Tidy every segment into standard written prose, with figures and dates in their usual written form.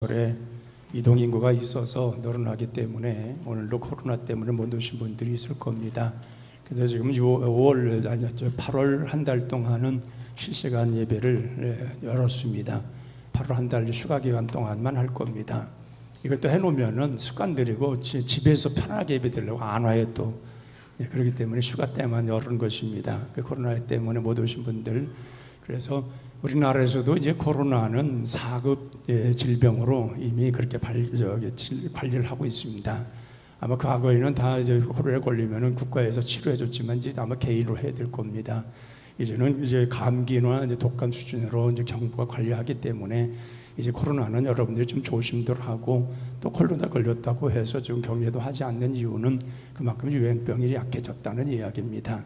올해 이동인구가 있어서 늘어나기 때문에 오늘도 코로나 때문에 못 오신 분들이 있을 겁니다. 그래서 지금 8월 한 달 동안은 실시간 예배를 열었습니다. 8월 한 달 휴가 기간 동안만 할 겁니다. 이것도 해놓으면은 습관들이고 집에서 편하게 예배 드리려고 안 와요 또. 그렇기 때문에 휴가 때만 열은 것입니다. 코로나 때문에 못 오신 분들. 그래서 우리나라에서도 이제 코로나는 4급 질병으로 이미 그렇게 관리를 하고 있습니다. 아마 과거에는 다 이제 코로나에 걸리면은 국가에서 치료해줬지만 이제 아마 개인으로 해야 될 겁니다. 이제는 이제 감기나 이제 독감 수준으로 이제 정부가 관리하기 때문에 이제 코로나는 여러분들이 좀 조심들 하고 또 코로나 걸렸다고 해서 지금 격리도 하지 않는 이유는 그만큼 유행병이 약해졌다는 이야기입니다.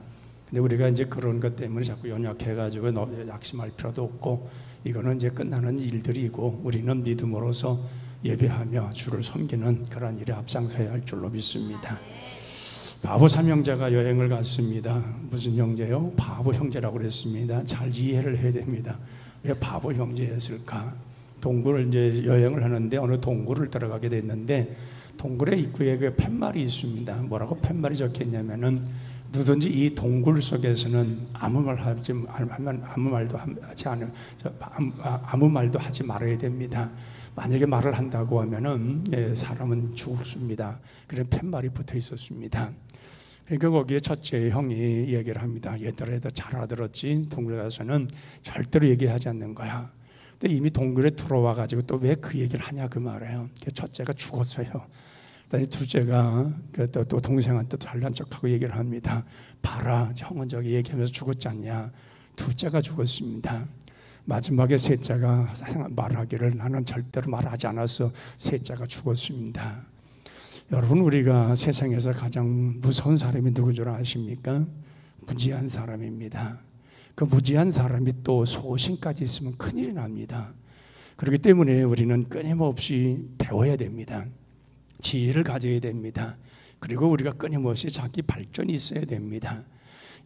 근데 우리가 이제 그런 것 때문에 자꾸 연약해가지고 약심할 필요도 없고 이거는 이제 끝나는 일들이고 우리는 믿음으로서 예배하며 주를 섬기는 그런 일에 앞장서야 할 줄로 믿습니다. 바보 삼형제가 여행을 갔습니다. 무슨 형제요? 바보 형제라고 그랬습니다. 잘 이해를 해야 됩니다. 왜 바보 형제였을까? 동굴을 이제 여행을 하는데 어느 동굴을 들어가게 됐는데 동굴의 입구에 그 팻말이 있습니다. 뭐라고 팻말이 적혀있냐면은 누든지 이 동굴 속에서는 아무 말도 하지 말아야 됩니다. 만약에 말을 한다고 하면은 사람은 죽습니다. 그런 팻말이 붙어 있었습니다. 그러니까 거기에 첫째 형이 얘기를 합니다. 얘들아 잘 알아들었지? 동굴에 가서는 절대로 얘기하지 않는 거야. 근데 이미 동굴에 들어와 가지고 또 왜 그 얘기를 하냐 그 말이에요. 첫째가 죽었어요. 둘째가 또 동생한테 잘난 척하고 얘기를 합니다. 봐라, 형은 저기 얘기하면서 죽었지 않냐. 둘째가 죽었습니다. 마지막에 셋째가 말하기를 나는 절대로 말하지 않았어. 셋째가 죽었습니다. 여러분, 우리가 세상에서 가장 무서운 사람이 누군 줄 아십니까? 무지한 사람입니다. 그 무지한 사람이 또 소신까지 있으면 큰일이 납니다. 그렇기 때문에 우리는 끊임없이 배워야 됩니다. 지혜를 가져야 됩니다. 그리고 우리가 끊임없이 자기 발전이 있어야 됩니다.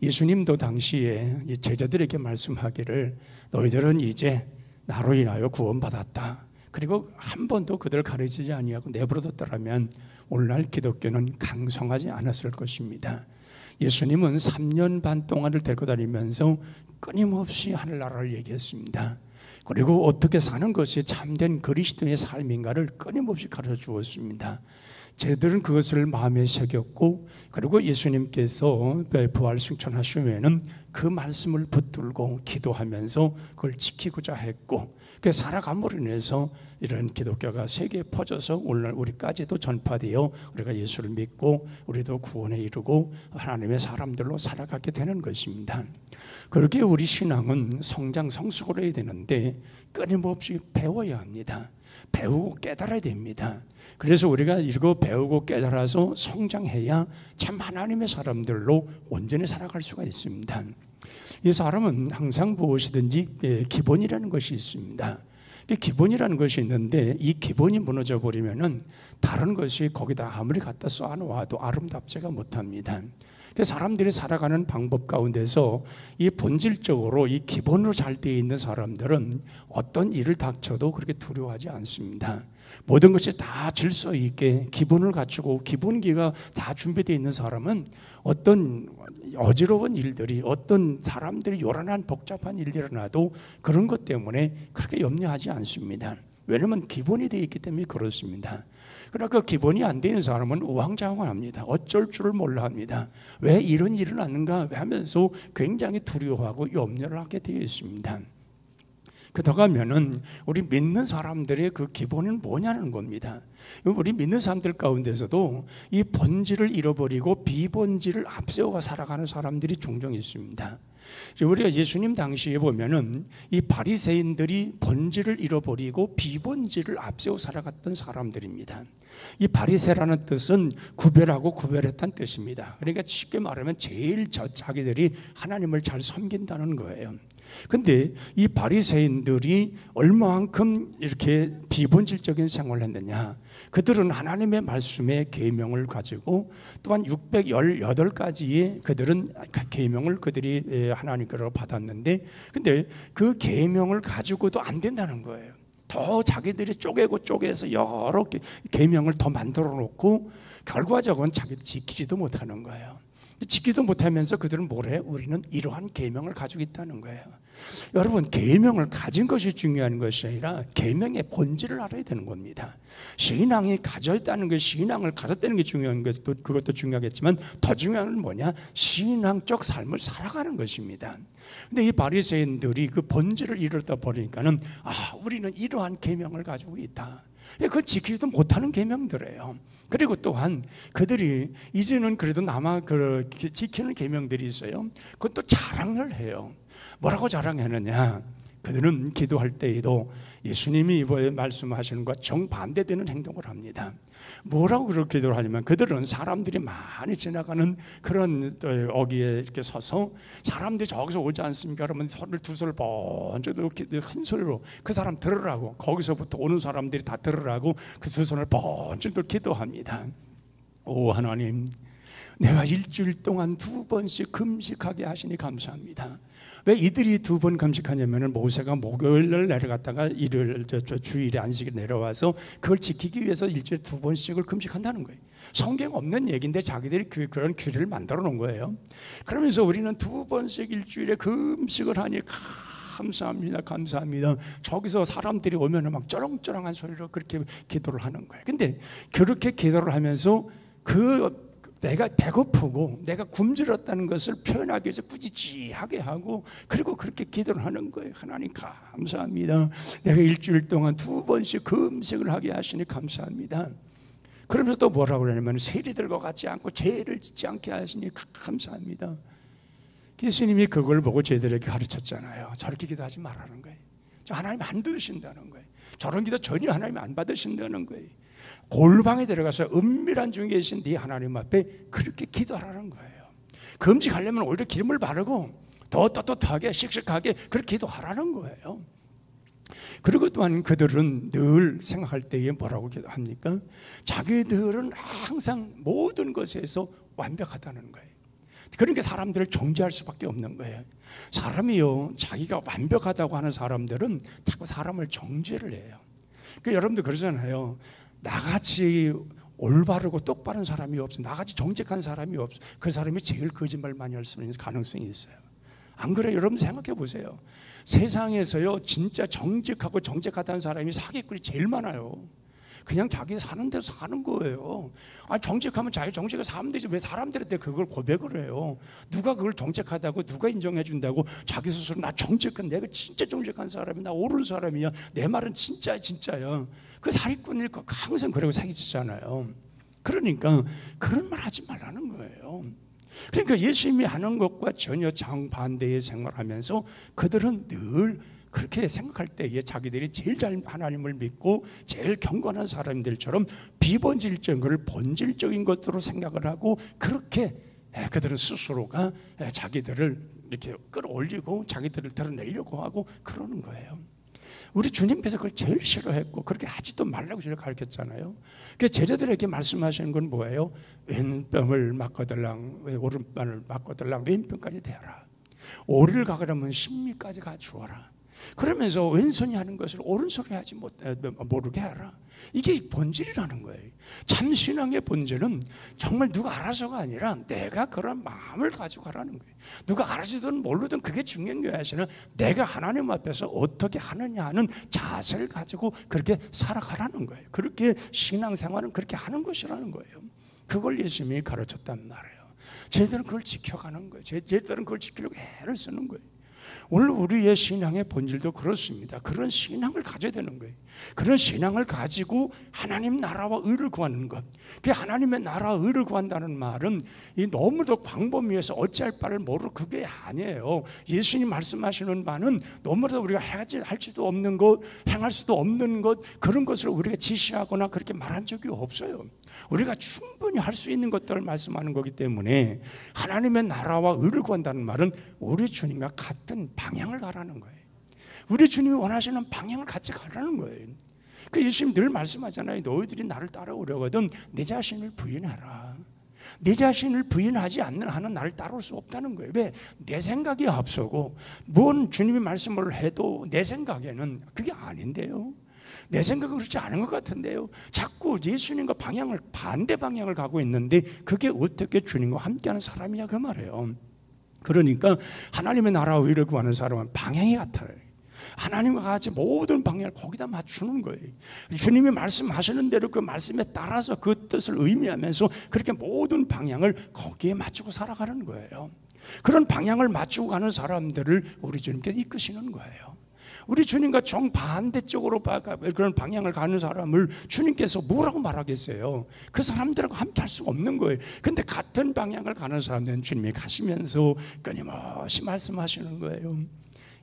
예수님도 당시에 제자들에게 말씀하기를 너희들은 이제 나로 인하여 구원받았다. 그리고 한 번도 그들을 가르치지 아니하고 내버려뒀더라면 오늘날 기독교는 강성하지 않았을 것입니다. 예수님은 3년 반 동안을 데리고 다니면서 끊임없이 하늘나라를 얘기했습니다. 그리고 어떻게 사는 것이 참된 그리스도의 삶인가를 끊임없이 가르쳐 주었습니다. 저희들은 그것을 마음에 새겼고 그리고 예수님께서 부활 승천하신 후에는 그 말씀을 붙들고 기도하면서 그걸 지키고자 했고 그 살아감으로 인해서 이런 기독교가 세계에 퍼져서 오늘날 우리까지도 전파되어 우리가 예수를 믿고 우리도 구원에 이르고 하나님의 사람들로 살아가게 되는 것입니다. 그렇게 우리 신앙은 성장 성숙을 해야 되는데 끊임없이 배워야 합니다. 배우고 깨달아야 됩니다. 그래서 우리가 이거 배우고 깨달아서 성장해야 참 하나님의 사람들로 온전히 살아갈 수가 있습니다. 이 사람은 항상 무엇이든지 기본이라는 것이 있습니다. 기본이라는 것이 있는데 이 기본이 무너져 버리면은 다른 것이 거기다 아무리 갖다 쌓아놓아도 아름답지가 못합니다. 사람들이 살아가는 방법 가운데서 이 본질적으로 이 기본으로 잘 되어 있는 사람들은 어떤 일을 닥쳐도 그렇게 두려워하지 않습니다. 모든 것이 다 질서 있게 기본을 갖추고 기본기가 다 준비되어 있는 사람은 어떤 어지러운 일들이 어떤 사람들이 요란한 복잡한 일들이 일어나도 그런 것 때문에 그렇게 염려하지 않습니다. 왜냐하면 기본이 되어 있기 때문에 그렇습니다. 그러나 그 기본이 안 되는 사람은 우왕좌왕합니다. 어쩔 줄을 몰라 합니다. 왜 이런 일이 일어났는가 하면서 굉장히 두려워하고 염려를 하게 되어 있습니다. 그러다 가면은 우리 믿는 사람들의 그 기본은 뭐냐는 겁니다. 우리 믿는 사람들 가운데서도 이 본질을 잃어버리고 비본질을 앞세워가 살아가는 사람들이 종종 있습니다. 우리가 예수님 당시에 보면은 이 바리새인들이 본질을 잃어버리고 비본질을 앞세워 살아갔던 사람들입니다. 이 바리새라는 뜻은 구별하고 구별했다는 뜻입니다. 그러니까 쉽게 말하면 제일 자기들이 하나님을 잘 섬긴다는 거예요. 근데 이 바리새인들이 얼마만큼 이렇게 비본질적인 생활을 했느냐? 그들은 하나님의 말씀의 계명을 가지고 또한 618가지의 그들은 계명을 그들이 하나님께로 받았는데 근데 그 계명을 가지고도 안 된다는 거예요. 더 자기들이 쪼개서 여러 계명을 더 만들어 놓고 결과적으로는 자기들 지키지도 못하는 거예요. 지키도 못하면서 그들은 뭐래? 우리는 이러한 계명을 가지고 있다는 거예요. 여러분, 계명을 가진 것이 중요한 것이 아니라 계명의 본질을 알아야 되는 겁니다. 신앙이 가졌다는 것, 신앙을 가졌다는 게 중요한 것도 그것도 중요하겠지만 더 중요한 건 뭐냐? 신앙적 삶을 살아가는 것입니다. 근데 이 바리새인들이 그 본질을 잃었다 버리니까는 우리는 이러한 계명을 가지고 있다. 그걸 지키지도 못하는 계명들이에요. 그리고 또한 그들이 이제는 그래도 남아 지키는 계명들이 있어요. 그것도 자랑을 해요. 뭐라고 자랑하느냐? 그들은 기도할 때에도 예수님이 이번에 말씀하시는 것과 정반대되는 행동을 합니다. 뭐라고 그렇게 기도를 하냐면 그들은 사람들이 많이 지나가는 그런 어귀에 이렇게 서서 사람들이 저기서 오지 않습니까? 그러면 두 손을 번쩍 큰 소리로 그 사람 들으라고, 거기서부터 오는 사람들이 다 들으라고 그 두 손을 번쩍 들어 기도합니다. 오 하나님, 내가 일주일 동안 2번씩 금식하게 하시니 감사합니다. 왜 이들이 2번 금식하냐면 모세가 목요일날 내려갔다가 일요일 주일에 안식일 내려와서 그걸 지키기 위해서 일주일에 2번씩을 금식한다는 거예요. 성경 없는 얘기인데 자기들이 그런 규례를 만들어 놓은 거예요. 그러면서 우리는 2번씩 일주일에 금식을 하니 감사합니다, 감사합니다. 저기서 사람들이 오면 막 쩌렁쩌렁한 소리로 그렇게 기도를 하는 거예요. 근데 그렇게 기도를 하면서 내가 배고프고 내가 굶주렸다는 것을 표현하기 위해서 꾸짖지하게 하고 그리고 그렇게 기도를 하는 거예요. 하나님 감사합니다. 내가 일주일 동안 2번씩 금식을 하게 하시니 감사합니다. 그러면서 또 뭐라고 그러냐면 세리들과 같지 않고 죄를 짓지 않게 하시니 감사합니다. 예수님이 그걸 보고 제들에게 가르쳤잖아요. 저렇게 기도하지 말라는 거예요. 저 하나님 안 들으신다는 거예요. 저런 기도 전혀 하나님 안 받으신다는 거예요. 골방에 들어가서 은밀한 중에 계신 네 하나님 앞에 그렇게 기도하라는 거예요. 금식하려면 오히려 기름을 바르고 더 떳떳하게 씩씩하게 그렇게 기도하라는 거예요. 그리고 또한 그들은 늘 생각할 때에 뭐라고 기도합니까? 자기들은 항상 모든 것에서 완벽하다는 거예요. 그러니까 사람들을 정죄할 수밖에 없는 거예요. 사람이요, 자기가 완벽하다고 하는 사람들은 자꾸 사람을 정죄를 해요. 그러니까 여러분도 그러잖아요. 나같이 올바르고 똑바른 사람이 없어, 나같이 정직한 사람이 없어, 그 사람이 제일 거짓말 많이 할 수 있는 가능성이 있어요. 안 그래요? 여러분 생각해 보세요. 세상에서요 진짜 정직하고 정직하다는 사람이 사기꾼이 제일 많아요. 그냥 자기 사는 대로 사는 거예요. 정직하면 자기 정직을 사면 되지 왜 사람들한테 그걸 고백을 해요? 누가 그걸 정직하다고 누가 인정해 준다고 자기 스스로 나 정직한, 내가 진짜 정직한 사람이야, 나 옳은 사람이야, 내 말은 진짜야. 그 사기꾼이 항상 그러고 사기치잖아요. 그러니까 그런 말 하지 말라는 거예요. 그러니까 예수님이 하는 것과 전혀 정반대의 생활을 하면서 그들은 늘 그렇게 생각할 때에 자기들이 제일 잘 하나님을 믿고 제일 경건한 사람들처럼 비본질적인 걸 본질적인 것으로 생각을 하고 그렇게 그들은 스스로가 자기들을 이렇게 끌어올리고 자기들을 드러내려고 하고 그러는 거예요. 우리 주님께서 그걸 제일 싫어했고 그렇게 하지도 말라고 저를 가르쳤잖아요. 그 제자들에게 말씀하시는 건 뭐예요? 왼뺨을 맞거들랑 오른뺨을 맞거들랑 왼편까지 대라. 오리를 가거라면 십리까지 가주어라. 그러면서 왼손이 하는 것을 오른손이 하지 모르게 하라. 이게 본질이라는 거예요. 참 신앙의 본질은 정말 누가 알아서가 아니라 내가 그런 마음을 가지고 가라는 거예요. 누가 알아서든 모르든 그게 중요한 게 아니라 내가 하나님 앞에서 어떻게 하느냐 하는 자세를 가지고 그렇게 살아가라는 거예요. 그렇게 신앙생활은 그렇게 하는 것이라는 거예요. 그걸 예수님이 가르쳤단 말이에요. 저희들은 그걸 지켜가는 거예요. 저희들은 그걸 지키려고 애를 쓰는 거예요. 오늘 우리의 신앙의 본질도 그렇습니다. 그런 신앙을 가져야 되는 거예요. 그런 신앙을 가지고 하나님 나라와 의를 구하는 것. 그 하나님의 나라와 의를 구한다는 말은 이 너무도 광범위해서 어찌할 바를 모르고 그게 아니에요. 예수님 말씀하시는 바는 너무도 우리가 할지도 없는 것, 행할 수도 없는 것, 그런 것을 우리가 지시하거나 그렇게 말한 적이 없어요. 우리가 충분히 할 수 있는 것들을 말씀하는 거기 때문에 하나님의 나라와 의를 구한다는 말은 우리 주님과 같은 방향을 가라는 거예요. 우리 주님이 원하시는 방향을 같이 가라는 거예요. 그 예수님 늘 말씀하잖아요. 너희들이 나를 따라오려거든 내 자신을 부인하라. 내 자신을 부인하지 않는 한은 나를 따라올 수 없다는 거예요. 왜? 내 생각이 앞서고 뭔 주님이 말씀을 해도 내 생각에는 그게 아닌데요. 내 생각은 그렇지 않은 것 같은데요. 자꾸 예수님과 반대 방향을 가고 있는데 그게 어떻게 주님과 함께하는 사람이냐 그 말이에요. 그러니까 하나님의 나라와 의를 구하는 사람은 방향이 같아요. 하나님과 같이 모든 방향을 거기다 맞추는 거예요. 주님이 말씀하시는 대로 그 말씀에 따라서 그 뜻을 의미하면서 그렇게 모든 방향을 거기에 맞추고 살아가는 거예요. 그런 방향을 맞추고 가는 사람들을 우리 주님께서 이끄시는 거예요. 우리 주님과 정반대쪽으로 그런 방향을 가는 사람을 주님께서 뭐라고 말하겠어요? 그 사람들하고 함께 할 수가 없는 거예요. 근데 같은 방향을 가는 사람들은 주님이 가시면서 끊임없이 말씀하시는 거예요.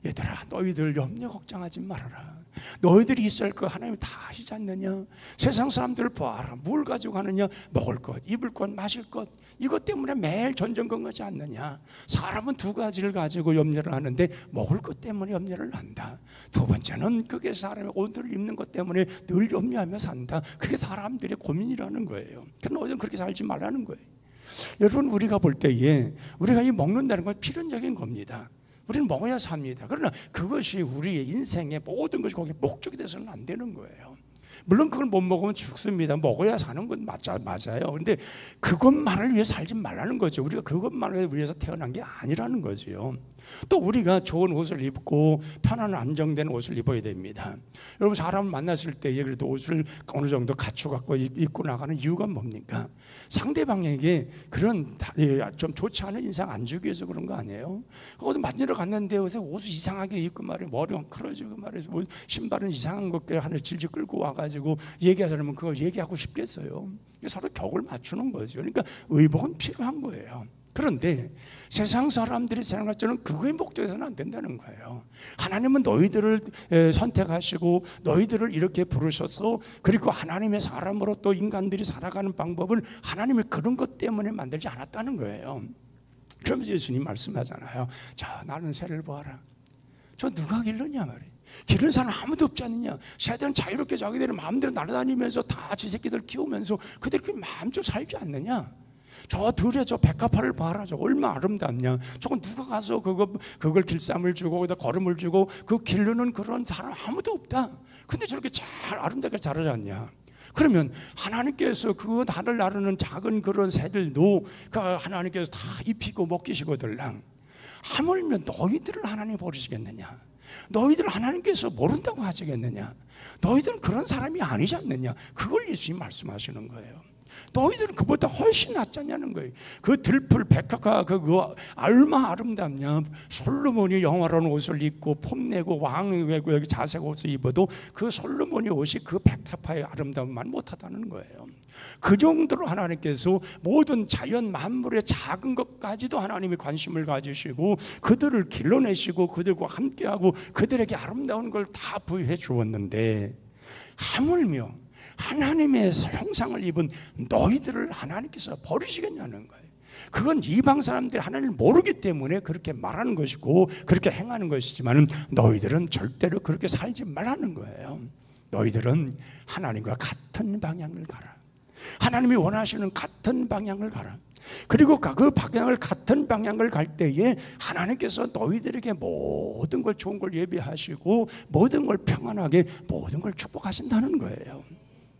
얘들아, 너희들 염려 걱정하지 말아라. 너희들이 있을 거 하나님이 다 하시지 않느냐? 세상 사람들을 보아라. 뭘 가지고 가느냐? 먹을 것, 입을 것, 마실 것. 이것 때문에 매일 전전긍긍하지 않느냐? 사람은 두 가지를 가지고 염려를 하는데 먹을 것 때문에 염려를 한다. 두 번째는 그게 사람이 옷을 입는 것 때문에 늘 염려하며 산다. 그게 사람들의 고민이라는 거예요. 그러나 너희들은 그렇게 살지 말라는 거예요. 여러분, 우리가 볼 때에 우리가 이 먹는다는 건 필연적인 겁니다. 우리는 먹어야 삽니다. 그러나 그것이 우리의 인생의 모든 것이 거기에 목적이 돼서는 안 되는 거예요. 물론 그걸 못 먹으면 죽습니다. 먹어야 사는 건 맞아요. 그런데 그것만을 위해 살지 말라는 거죠. 우리가 그것만을 위해서 태어난 게 아니라는 거죠. 또 우리가 좋은 옷을 입고 편안한 안정된 옷을 입어야 됩니다. 여러분, 사람을 만났을 때 그래도 옷을 어느 정도 갖춰갖고 입고 나가는 이유가 뭡니까? 상대방에게 그런 좀 좋지 않은 인상 안 주기 위해서 그런 거 아니에요? 어디 만지러 갔는데 요새 옷을 이상하게 입고 말이에요. 머리가 크러지고 말이에요. 뭐 신발은 이상한 것 하나 질질 끌고 와가지고 얘기하자면 그걸 얘기하고 싶겠어요? 서로 격을 맞추는 거죠. 그러니까 의복은 필요한 거예요. 그런데 세상 사람들이 생각할 때는 그거의 목적에서는 안 된다는 거예요. 하나님은 너희들을 선택하시고 너희들을 이렇게 부르셔서, 그리고 하나님의 사람으로 또 인간들이 살아가는 방법은 하나님이 그런 것 때문에 만들지 않았다는 거예요. 그러면서 예수님 말씀하잖아요. 자, 나는 새를 보아라. 저 누가 길르냐 말이에요. 기르는 사람 아무도 없지 않느냐. 새들은 자유롭게 자기들의 마음대로 날아다니면서 다 지 새끼들 키우면서 그들이 그 마음대로 살지 않느냐. 저 들에 저 백합화를 봐라. 저 얼마나 아름답냐. 저건 누가 가서 그걸 길쌈을 주고 거기다 거름을 주고 그 기르는 그런 사람 아무도 없다. 근데 저렇게 잘 아름답게 자라지 않냐. 그러면 하나님께서 그 달을 나르는 작은 그런 새들도 그 하나님께서 다 입히고 먹이시거들랑, 하물며 너희들을 하나님 버리시겠느냐? 너희들 하나님께서 모른다고 하시겠느냐? 너희들은 그런 사람이 아니지 않느냐? 그걸 예수님 말씀하시는 거예요. 너희들은 그보다 훨씬 낫잖냐는 거예요. 그 들풀 백합화 그거 얼마나 아름답냐. 솔로몬이 영화로운 옷을 입고 폼내고 왕의 자색 옷을 입어도 그 솔로몬의 옷이 그 백합화의 아름다움만 못하다는 거예요. 그 정도로 하나님께서 모든 자연 만물의 작은 것까지도 하나님이 관심을 가지시고 그들을 길러내시고 그들과 함께하고 그들에게 아름다운 걸 다 부여해 주었는데, 하물며 하나님의 형상을 입은 너희들을 하나님께서 버리시겠냐는 거예요. 그건 이방 사람들이 하나님을 모르기 때문에 그렇게 말하는 것이고 그렇게 행하는 것이지만, 너희들은 절대로 그렇게 살지 말라는 거예요. 너희들은 하나님과 같은 방향을 가라. 하나님이 원하시는 같은 방향을 가라. 그리고 그 방향을 같은 방향을 갈 때에 하나님께서 너희들에게 모든 걸 좋은 걸 예비하시고 모든 걸 평안하게 모든 걸 축복하신다는 거예요.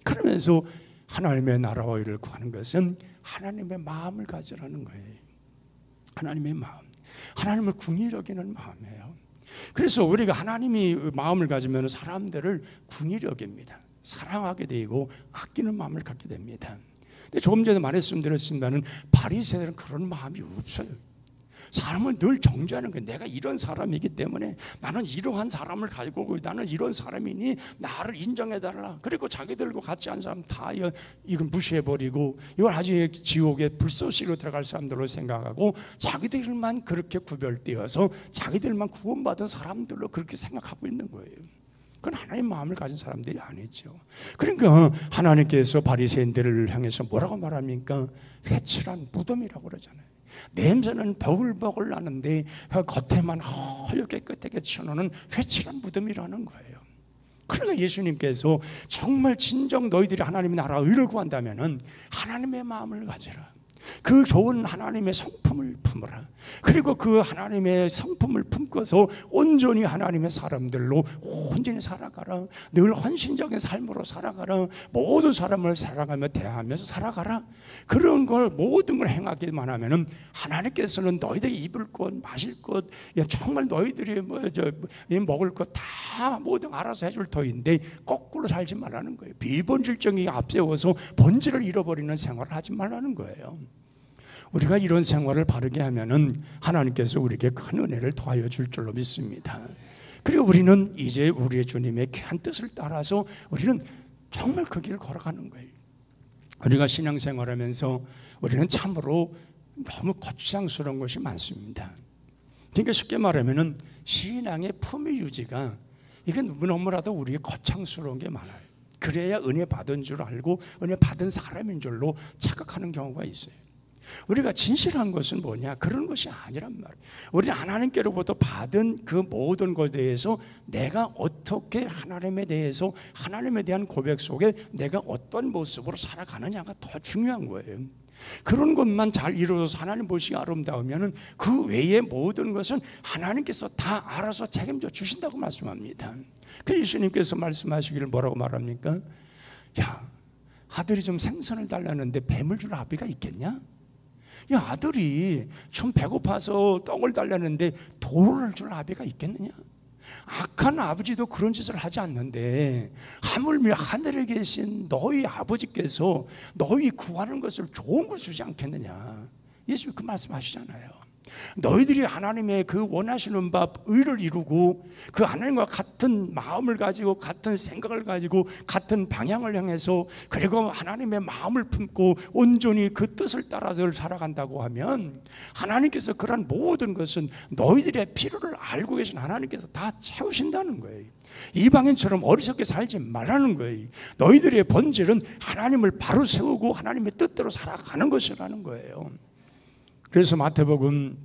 그러면서 하나님의 나라와 의를 구하는 것은 하나님의 마음을 가지라는 거예요. 하나님의 마음, 하나님을 궁히 여기는 마음이에요. 그래서 우리가 하나님이 마음을 가지면 사람들을 궁히 여깁니다. 사랑하게 되고 아끼는 마음을 갖게 됩니다. 근데 조금 전에 말씀드렸습니다만 바리새인들은 그런 마음이 없어요. 사람을 늘 정죄하는 거예요. 내가 이런 사람이기 때문에 나는 이러한 사람을 가지고 오고 나는 이런 사람이니 나를 인정해달라. 그리고 자기들과 같이 한 사람 다 이건 무시해버리고 이걸 아주 지옥의 불쏘시로 들어갈 사람들로 생각하고 자기들만 그렇게 구별되어서 자기들만 구원받은 사람들로 그렇게 생각하고 있는 거예요. 그건 하나님 마음을 가진 사람들이 아니죠. 그러니까 하나님께서 바리새인들을 향해서 뭐라고 말합니까? 회칠한 무덤이라고 그러잖아요. 냄새는 버글버글 나는데 겉에만 허옇게 깨끗하게 치워놓는 회칠한 무덤이라는 거예요. 그러니까 예수님께서 정말 진정 너희들이 하나님의 나라 의를 구한다면은 하나님의 마음을 가지라. 그 좋은 하나님의 성품을 품으라. 그리고 그 하나님의 성품을 품고서 온전히 하나님의 사람들로 온전히 살아가라. 늘 헌신적인 삶으로 살아가라. 모든 사람을 사랑하며 대하면서 살아가라. 그런 걸 모든 걸 행하기만 하면은 하나님께서는 너희들이 입을 것, 마실 것, 정말 너희들이 먹을 것 다 모든 알아서 해줄 터인데 거꾸로 살지 말라는 거예요. 비본질적인 앞세워서 본질을 잃어버리는 생활을 하지 말라는 거예요. 우리가 이런 생활을 바르게 하면은 하나님께서 우리에게 큰 은혜를 더하여 줄 줄로 믿습니다. 그리고 우리는 이제 우리의 주님의 귀한 뜻을 따라서 우리는 정말 그 길을 걸어가는 거예요. 우리가 신앙생활하면서 우리는 참으로 너무 거창스러운 것이 많습니다. 그러니까 쉽게 말하면은 신앙의 품위 유지가 이건 너무나도 우리의 거창스러운 게 많아요. 그래야 은혜 받은 줄 알고 은혜 받은 사람인 줄로 착각하는 경우가 있어요. 우리가 진실한 것은 뭐냐? 그런 것이 아니란 말이에요. 우리는 하나님께로부터 받은 그 모든 것에 대해서 내가 어떻게 하나님에 대해서 하나님에 대한 고백 속에 내가 어떤 모습으로 살아가느냐가 더 중요한 거예요. 그런 것만 잘 이루어져서 하나님 보시기 아름다우면 그 외의 모든 것은 하나님께서 다 알아서 책임져 주신다고 말씀합니다. 그래서 예수님께서 말씀하시기를 뭐라고 말합니까? 야, 아들이 좀 생선을 달라는데 뱀을 줄 아비가 있겠냐? 야, 아들이 좀 배고파서 떡을 달라는데 돌을 줄 아비가 있겠느냐? 악한 아버지도 그런 짓을 하지 않는데 하물며 하늘에 계신 너희 아버지께서 너희 구하는 것을 좋은 걸 주지 않겠느냐? 예수님 그 말씀하시잖아요. 너희들이 하나님의 그 원하시는 바 의를 이루고 그 하나님과 같은 마음을 가지고 같은 생각을 가지고 같은 방향을 향해서 그리고 하나님의 마음을 품고 온전히 그 뜻을 따라서 살아간다고 하면 하나님께서 그런 모든 것은 너희들의 필요를 알고 계신 하나님께서 다 채우신다는 거예요. 이방인처럼 어리석게 살지 말라는 거예요. 너희들의 본질은 하나님을 바로 세우고 하나님의 뜻대로 살아가는 것이라는 거예요. 그래서 마태복음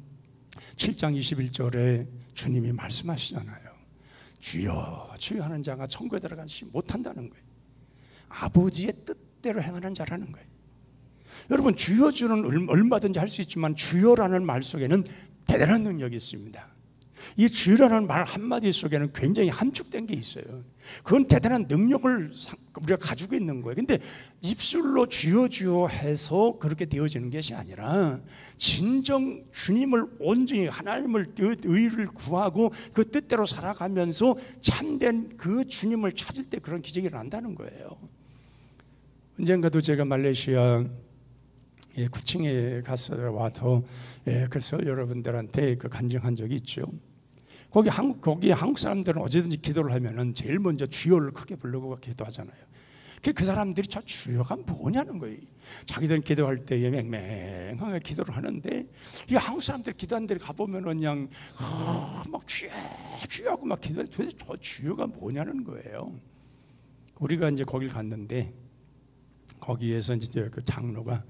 7장 21절에 주님이 말씀하시잖아요. 주여 주여 하는 자가 천국에 들어가지 못한다는 거예요. 아버지의 뜻대로 행하는 자라는 거예요. 여러분, 주여 주는 얼마든지 할 수 있지만 주여라는 말 속에는 대단한 능력이 있습니다. 이 주여라는 말 한마디 속에는 굉장히 함축된 게 있어요. 그건 대단한 능력을 우리가 가지고 있는 거예요. 근데 입술로 주여 주여 해서 그렇게 되어지는 것이 아니라 진정 주님을 온전히 하나님을 의를 구하고 그 뜻대로 살아가면서 참된 그 주님을 찾을 때 그런 기적이 일어난다는 거예요. 언젠가도 제가 말레이시아 9층에 가서 와서 그래서 여러분들한테 그 간증한 적이 있죠. 거기 한국 사람들은 어제든지 기도를 하면은 제일 먼저 주여를 크게 부르고 기도하잖아요. 그 사람들이 저 주여가 뭐냐는 거예요. 자기들은 기도할 때에 맹맹하게 기도를 하는데 이 한국 사람들 기도하는 데 가보면은 그냥 막 주여하고 막 기도하는데 도대체 저 주여가 뭐냐는 거예요. 우리가 이제 거길 갔는데 거기에서 이제 그 장로가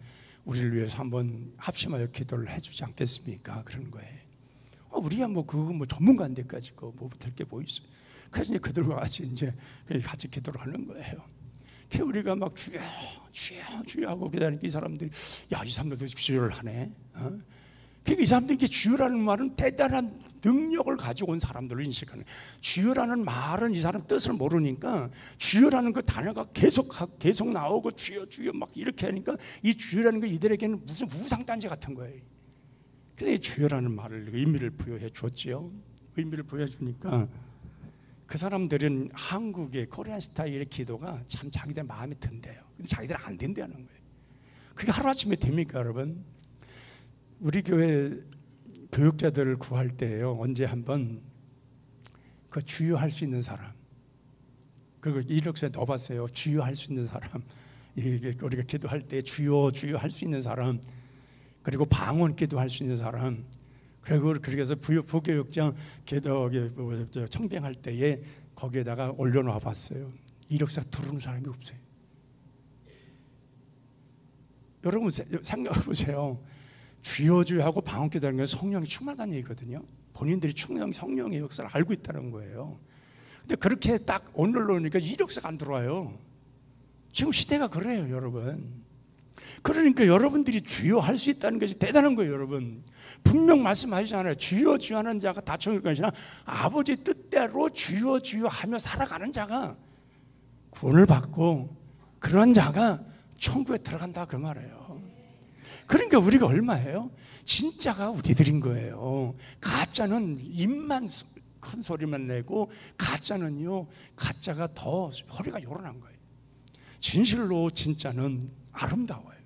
우리를 위해서 한번 합심하여 기도를 해주지 않겠습니까? 그런 거예요. 우리야 뭐 그거 뭐 전문가인데 가지고 뭐 못할 게 뭐 있어. 그래서 이제 그들과 같이 이제 같이 기도를 하는 거예요. 그 우리가 막 주여 주여 주여 하고 기다리니까 이 사람들이 야, 이 사람들도 주여를 하네. 그러니까 이 사람들이 주여라는 말은 대단한 능력을 가지고 온 사람들을 인식하는. 주여라는 말은 이 사람 뜻을 모르니까 주여라는 그 단어가 계속 나오고 주여 주여 막 이렇게 하니까 이 주여라는 거 이들에게는 무슨 우상단지 같은 거예요. 그래서 주여라는 말을 의미를 부여해 줬지요. 의미를 부여해 주니까 그 사람들은 한국의 코리안 스타일의 기도가 참 자기들 마음에 든대요. 근데 자기들 안 된다는 거예요. 그게 하루아침에 됩니까, 여러분? 우리 교회 교육자들을 구할 때요, 언제 한번 그 주여할 수 있는 사람, 그리고 이력서에 넣어봤어요. 주여할 수 있는 사람, 이게 우리가 기도할 때 주여 할 수 있는 사람, 그리고 방언 기도할 수 있는 사람, 그리고 그렇게 해서 부교육장 기도 청빙할 때에 거기에다가 올려놓아 봤어요. 이력서 들어오는 사람이 없어요. 여러분 생각해 보세요. 주여 주여 하고 방언 기도하는 건 성령이 충만하다는 얘기거든요. 본인들이 성령의 역사를 알고 있다는 거예요. 근데 그렇게 딱 오늘로 오니까 이력서가 안 들어와요. 지금 시대가 그래요, 여러분. 그러니까 여러분들이 주여 할 수 있다는 것이 대단한 거예요. 여러분 분명 말씀하시잖아요. 주여 주여 하는 자가 다 천국에 가시나 아버지 뜻대로 주여 주여 하며 살아가는 자가 구원을 받고 그런 자가 천국에 들어간다 그 말이에요. 그러니까 우리가 얼마예요? 진짜가 우리들인 거예요. 가짜는 입만 큰 소리만 내고 가짜는요, 가짜가 더 허리가 요란한 거예요. 진실로 진짜는 아름다워요.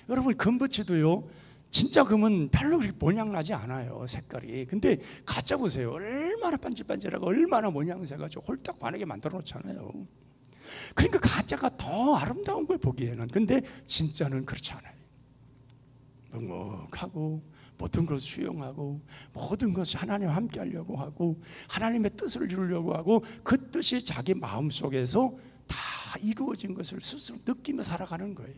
여러분 금붙이도요, 진짜 금은 별로 그렇게 모양나지 않아요, 색깔이. 근데 가짜 보세요. 얼마나 반질반질하고 얼마나 모양새가지고 홀딱 반하게 만들어 놓잖아요. 그러니까 가짜가 더 아름다운 거예요, 보기에는. 근데 진짜는 그렇지 않아요. 묵묵하고 모든 것을 수용하고 모든 것을 하나님과 함께 하려고 하고 하나님의 뜻을 이루려고 하고 그 뜻이 자기 마음속에서 다 이루어진 것을 스스로 느끼며 살아가는 거예요.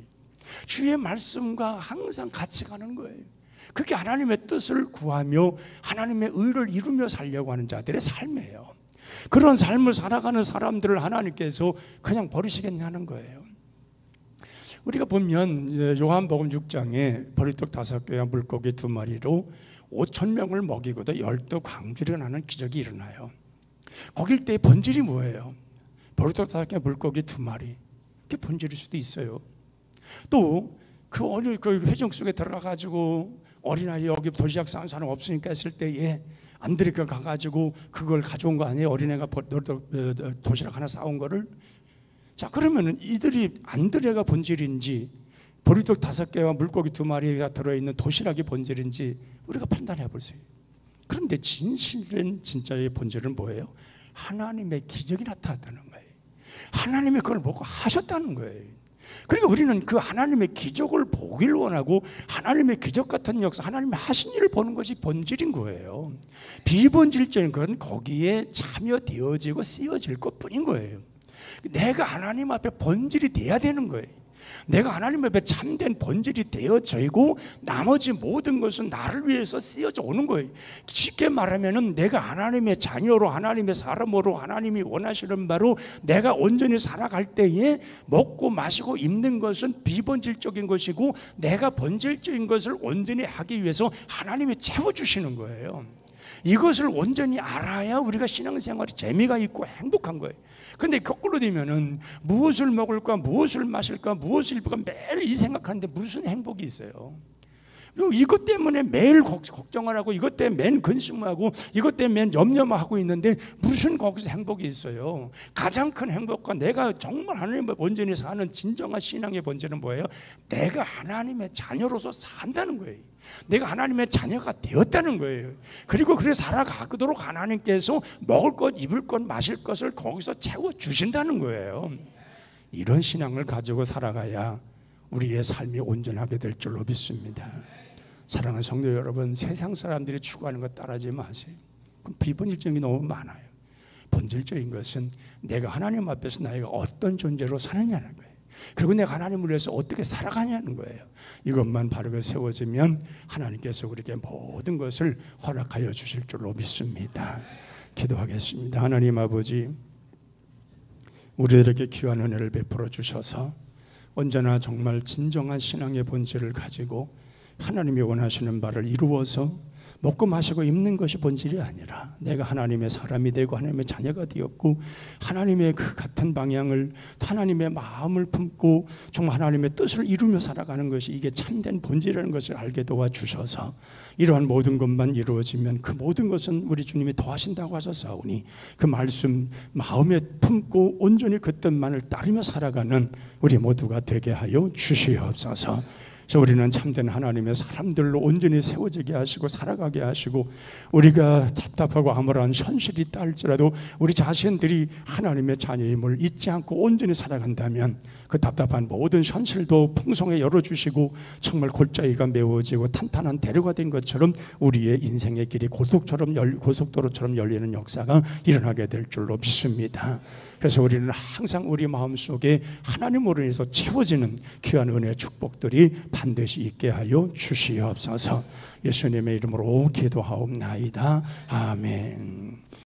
주의 말씀과 항상 같이 가는 거예요. 그게 하나님의 뜻을 구하며 하나님의 의를 이루며 살려고 하는 자들의 삶이에요. 그런 삶을 살아가는 사람들을 하나님께서 그냥 버리시겠냐는 거예요. 우리가 보면 요한복음 6장에 보리떡 5개와 물고기 2마리로 5,000명을 먹이고도 열두 광주리가 나는 기적이 일어나요. 거길 때 본질이 뭐예요? 보리떡 5개 물고기 2마리. 그게 본질일 수도 있어요. 또 그 회중 속에 들어가가지고 어린아이 여기 도시락 싸운 사람 없으니까 했을 때에 안드레가 가가지고 그걸 가져온 거 아니에요? 어린애가 도시락 하나 싸온 거를. 자, 그러면은 이들이 안드레가 본질인지 보리떡 5개와 물고기 2마리가 들어있는 도시락이 본질인지 우리가 판단해 보세요. 그런데 진실된 진짜의 본질은 뭐예요? 하나님의 기적이 나타났다는 거예요. 하나님이 그걸 보고 하셨다는 거예요. 그러니까 우리는 그 하나님의 기적을 보길 원하고 하나님의 기적 같은 역사, 하나님의 하신 일을 보는 것이 본질인 거예요. 비본질적인 건 거기에 참여되어지고 쓰여질 것뿐인 거예요. 내가 하나님 앞에 본질이 돼야 되는 거예요. 내가 하나님 앞에 참된 본질이 되어지고 나머지 모든 것은 나를 위해서 쓰여져 오는 거예요. 쉽게 말하면 내가 하나님의 자녀로 하나님의 사람으로 하나님이 원하시는 바로 내가 온전히 살아갈 때에 먹고 마시고 입는 것은 비본질적인 것이고 내가 본질적인 것을 온전히 하기 위해서 하나님이 채워주시는 거예요. 이것을 온전히 알아야 우리가 신앙생활이 재미가 있고 행복한 거예요. 근데 거꾸로 되면은 무엇을 먹을까, 무엇을 마실까, 무엇을 입을까 매일 이 생각하는데 무슨 행복이 있어요? 그리고 이것 때문에 매일 걱정을 하고 이것 때문에 맨 근심하고 이것 때문에 맨 염려하고 있는데 무슨 거기서 행복이 있어요? 가장 큰 행복과 내가 정말 하나님의 온전히 사는 진정한 신앙의 본질은 뭐예요? 내가 하나님의 자녀로서 산다는 거예요. 내가 하나님의 자녀가 되었다는 거예요. 그리고 그래 살아가도록 하나님께서 먹을 것, 입을 것, 마실 것을 거기서 채워주신다는 거예요. 이런 신앙을 가지고 살아가야 우리의 삶이 온전하게 될 줄로 믿습니다. 사랑하는 성도 여러분, 세상 사람들이 추구하는 것 따라하지 마세요. 그럼 비본질적인 게 너무 많아요. 본질적인 것은 내가 하나님 앞에서 나이가 어떤 존재로 사느냐는 거예요. 그리고 내가 하나님을 위해서 어떻게 살아가냐는 거예요. 이것만 바르게 세워지면 하나님께서 우리에게 모든 것을 허락하여 주실 줄로 믿습니다. 기도하겠습니다. 하나님 아버지, 우리들에게 귀한 은혜를 베풀어 주셔서 언제나 정말 진정한 신앙의 본질을 가지고 하나님이 원하시는 바를 이루어서 먹고 마시고 입는 것이 본질이 아니라 내가 하나님의 사람이 되고 하나님의 자녀가 되었고 하나님의 그 같은 방향을 하나님의 마음을 품고 정말 하나님의 뜻을 이루며 살아가는 것이 이게 참된 본질이라는 것을 알게 도와주셔서 이러한 모든 것만 이루어지면 그 모든 것은 우리 주님이 더하신다고 하셨사오니 그 말씀 마음에 품고 온전히 그 뜻만을 따르며 살아가는 우리 모두가 되게 하여 주시옵소서. 우리는 참된 하나님의 사람들로 온전히 세워지게 하시고 살아가게 하시고 우리가 답답하고 암울한 현실이 있다 할지라도 우리 자신들이 하나님의 자녀임을 잊지 않고 온전히 살아간다면 그 답답한 모든 현실도 풍성히 열어주시고 정말 골짜기가 메워지고 탄탄한 대로가 된 것처럼 우리의 인생의 길이 고속도로처럼 열리는 역사가 일어나게 될 줄로 믿습니다. 그래서 우리는 항상 우리 마음속에 하나님으로 인해서 채워지는 귀한 은혜의 축복들이 반드시 있게 하여 주시옵소서. 예수님의 이름으로 기도하옵나이다. 아멘.